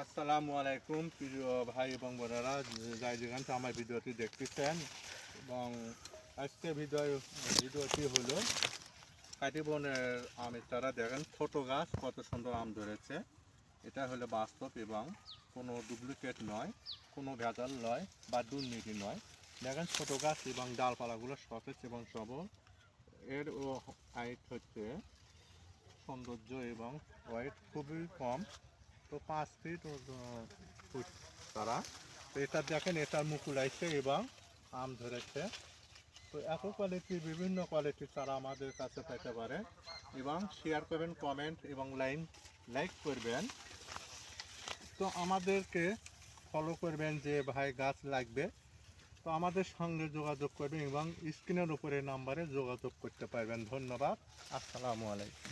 আসসালামু আলাইকুম প্রিয় ভাই এবং বোনেরা, যাই যেখান থেকে আমার ভিডিওটি দেখতেছেন। এবং আজকে ভিডিওটি হলো কাটিবনের আমের চারা। দেখেন ছোট গাছ কত সুন্দর আম ধরেছে। এটা হলো বাস্তব এবং কোনো ডুপ্লিকেট নয়, কোনো ভেজাল নয় বা দুর্নীতি নয়। দেখেন ছোট গাছ এবং ডালপালাগুলো সতেজ এবং সবল। এর হাইট হচ্ছে সৌন্দর্য এবং ওয়েট খুবই কম, তো 5 ফিট ফুট তারা। তো এটা দেখেন, এটার মুকুল আসছে এবং আম ধরেছে। তো এত কোয়ালিটি, বিভিন্ন কোয়ালিটির চারা আমাদের কাছে পেতে পারে। এবং শেয়ার করবেন, কমেন্ট এবং লাইক করবেন। তো আমাদেরকে ফলো করবেন যে ভাই গাছ লাগবে, তো আমাদের সঙ্গে যোগাযোগ করবেন এবং স্ক্রিনের উপরে নাম্বারে যোগাযোগ করতে পারবেন। ধন্যবাদ। আসসালামু আলাইকুম।